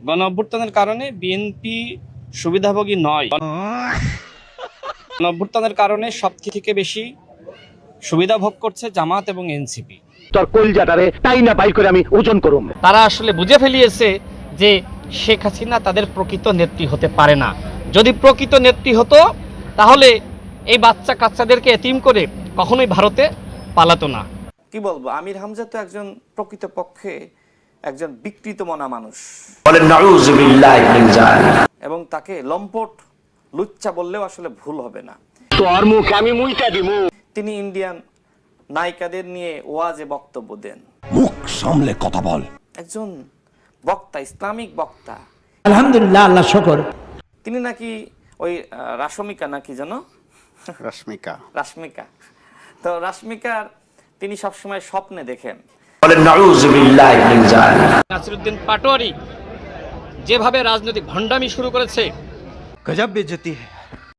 গণঅভ্যুত্থানের কারণে বিএনপি সুবিধাভোগী নয়। গণঅভ্যুত্থানের কারণে সবথেকে বেশি সুবিধা ভোগ করছে জামাত এবং এনসিপি। তোর কলজাটারে তাই না বাইর করে আমি ওজন করুম। তারা আসলে বুঝে ফেলিয়েছে যে শেখ হাসিনা তাদের প্রকৃত নেত্রী হতে পারে না। যদি প্রকৃত নেত্রী হতো তাহলে এই বাচ্চা কাচ্চাদেরকে এতিম করে কখনোই ভারতে পালাতো না। কি বলবো, আমির হামজা তো একজন প্রকৃতপক্ষে একজন বিকৃত মনা মানুষ, বলেন নাউযুবিল্লাহি মিন যালিক। এবং তাকে লম্পট লুচ্চা বললেও আসলে ভুল হবে না। তোর মুখ আমি মুইটা দিমু। তিনি ইন্ডিয়ান নায়িকাদের নিয়ে ওয়াজে বক্তব্য দেন। মুখ সামলে কথা বল। একজন বক্তা, ইসলামিক বক্তা। আলহামদুলিল্লাহ, আল্লাহ শুকর। তিনি নাকি ওই রাশমিকা নাকি যেন রাশমিকা, তো রাশমিকার তিনি সবসময় স্বপ্নে দেখেন। বলেন নাউযুবিল্লাহি মিন যালিক। নাসিরউদ্দিন পাটোয়ারি যেভাবে রাজনৈতিক ভণ্ডামি শুরু করেছে, গজব বেইজ্জতি।